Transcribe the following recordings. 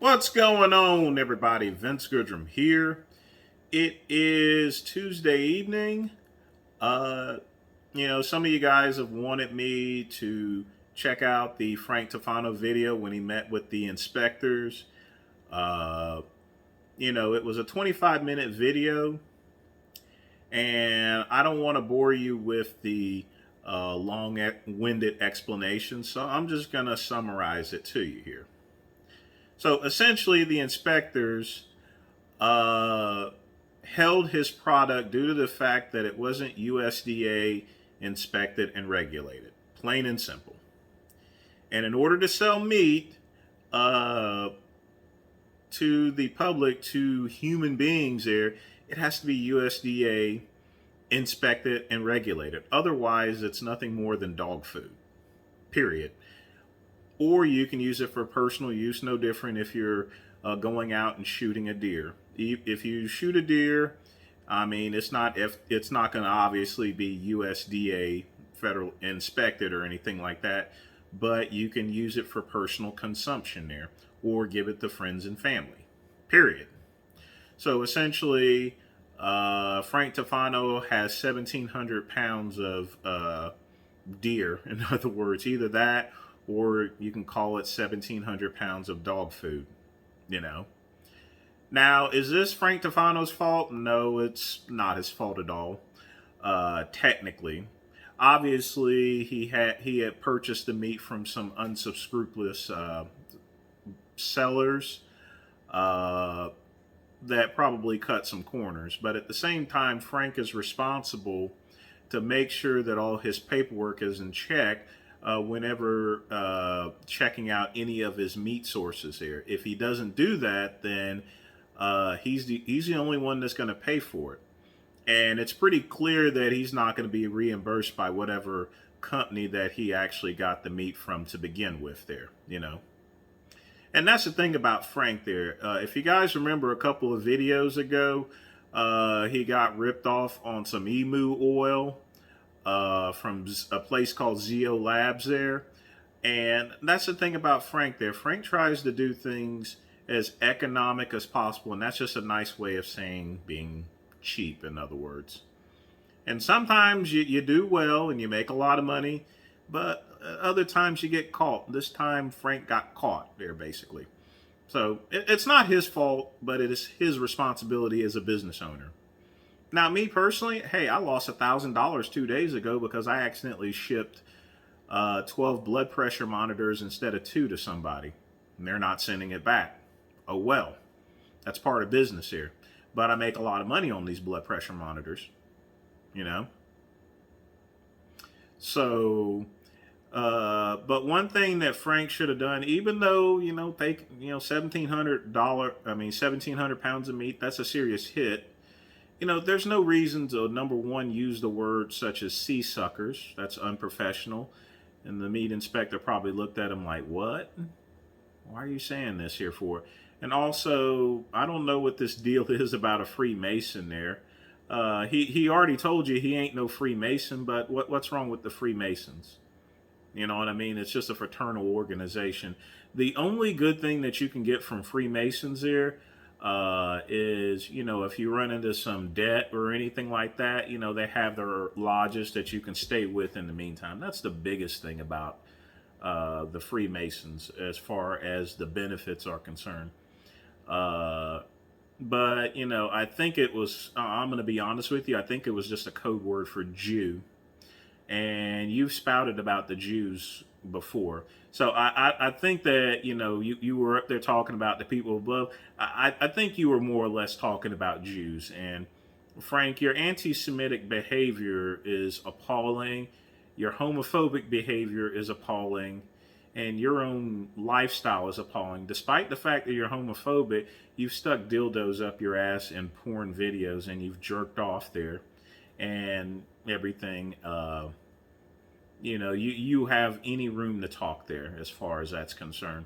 What's going on, everybody? Vince Goodrum here. It is Tuesday evening. Uh, some of you guys have wanted me to check out the Frank Tufano video when he met with the inspectors. Uh, it was a 25-minute video, and I don't want to bore you with the long-winded explanation, so I'm just going to summarize it to you here. So essentially, the inspectors uh, held his product due to the fact that it wasn't USDA inspected and regulated, plain and simple. And in order to sell meat to the public, to human beings, it has to be USDA inspected and regulated. Otherwise, it's nothing more than dog food, period. Or you can use it for personal use, no different if you're going out and shooting a deer. If you shoot a deer, I mean, it's not going to obviously be USDA federal inspected or anything like that, but you can use it for personal consumption there, or give it to friends and family. Period. So essentially, Frank Tufano has 1,700 pounds of deer. In other words, either that or you can call it 1,700 pounds of dog food, Now, is this Frank Tufano's fault? No, it's not his fault at all, technically. Obviously, he had purchased the meat from some unscrupulous sellers that probably cut some corners. But at the same time, Frank is responsible to make sure that all his paperwork is in check whenever checking out any of his meat sources here. If he doesn't do that, then he's the only one that's going to pay for it. And it's pretty clear that he's not going to be reimbursed by whatever company that he actually got the meat from to begin with there, And that's the thing about Frank there. If you guys remember a couple of videos ago, he got ripped off on some emu oil from a place called Zeo Labs there. And that's the thing about Frank there. Frank tries to do things as economic as possible, and that's just a nice way of saying being cheap, in other words. And sometimes you do well and you make a lot of money, but other times you get caught. This time Frank got caught there, basically. So it's not his fault, but it is his responsibility as a business owner. Now, me personally, hey, I lost $1,000 2 days ago because I accidentally shipped 12 blood pressure monitors instead of 2 to somebody, and they're not sending it back. Oh well, that's part of business here. But I make a lot of money on these blood pressure monitors, So, but one thing that Frank should have done, even though $1,700 pounds of meat, that's a serious hit. There's no reason to, number one, use the word such as sea suckers. That's unprofessional. And the meat inspector probably looked at him like, what? Why are you saying this here for? And also, I don't know what this deal is about a Freemason there. He already told you he ain't no Freemason, but what's wrong with the Freemasons? You know what I mean? It's just a fraternal organization. The only good thing that you can get from Freemasons there is, if you run into some debt or anything like that, they have their lodges that you can stay with in the meantime. That's the biggest thing about the Freemasons as far as the benefits are concerned. But, I think it was, I'm going to be honest with you, I think it was just a code word for Jew. And you've spouted about the Jews before. So I think that, you were up there talking about the people above. I think you were more or less talking about Jews. And Frank, your anti-Semitic behavior is appalling. Your homophobic behavior is appalling. And your own lifestyle is appalling. Despite the fact that you're homophobic, you've stuck dildos up your ass in porn videos and you've jerked off there and everything. You have any room to talk there as far as that's concerned.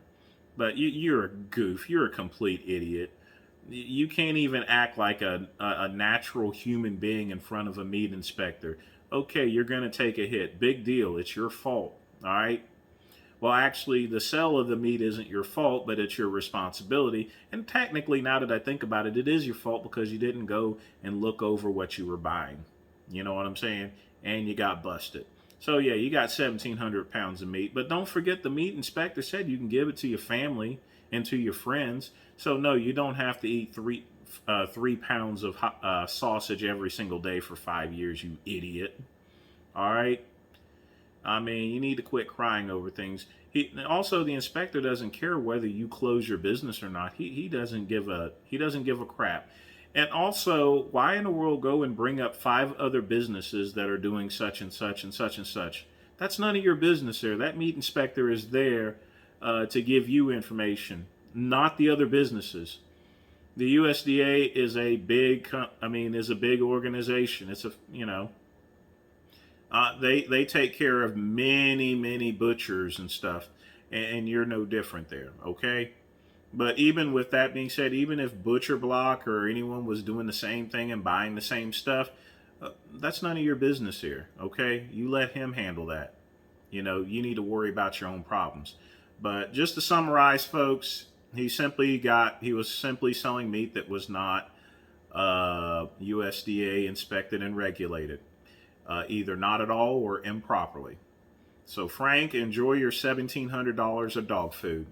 But you're a goof. You're a complete idiot. You can't even act like a natural human being in front of a meat inspector. Okay, you're going to take a hit. Big deal. It's your fault. All right? Well, actually, the sale of the meat isn't your fault, but it's your responsibility. And technically, now that I think about it, it is your fault because you didn't go and look over what you were buying. You know what I'm saying? And you got busted. So, yeah, you got 1,700 pounds of meat. But don't forget, the meat inspector said you can give it to your family and to your friends. So, no, you don't have to eat 3 pounds of sausage every single day for 5 years, you idiot. All right? I mean, you need to quit crying over things. Also, the inspector doesn't care whether you close your business or not. He doesn't give a crap. And also, why in the world go and bring up 5 other businesses that are doing such and such and such and such? That's none of your business there. That meat inspector is there to give you information, not the other businesses. The USDA is a big organization. It's they take care of many butchers and stuff, and you're no different there. Okay. But even with that being said, even if Butcher Block or anyone was doing the same thing and buying the same stuff, that's none of your business here. Okay, you let him handle that. You need to worry about your own problems. But just to summarize, folks, he was simply selling meat that was not USDA inspected and regulated, either not at all or improperly. So, Frank, enjoy your $1,700 of dog food.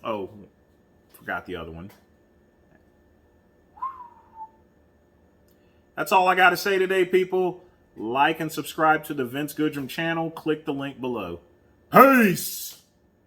Oh, forgot the other one. That's all I got to say today, people. Like and subscribe to the Vince Goodrum channel. Click the link below. Peace!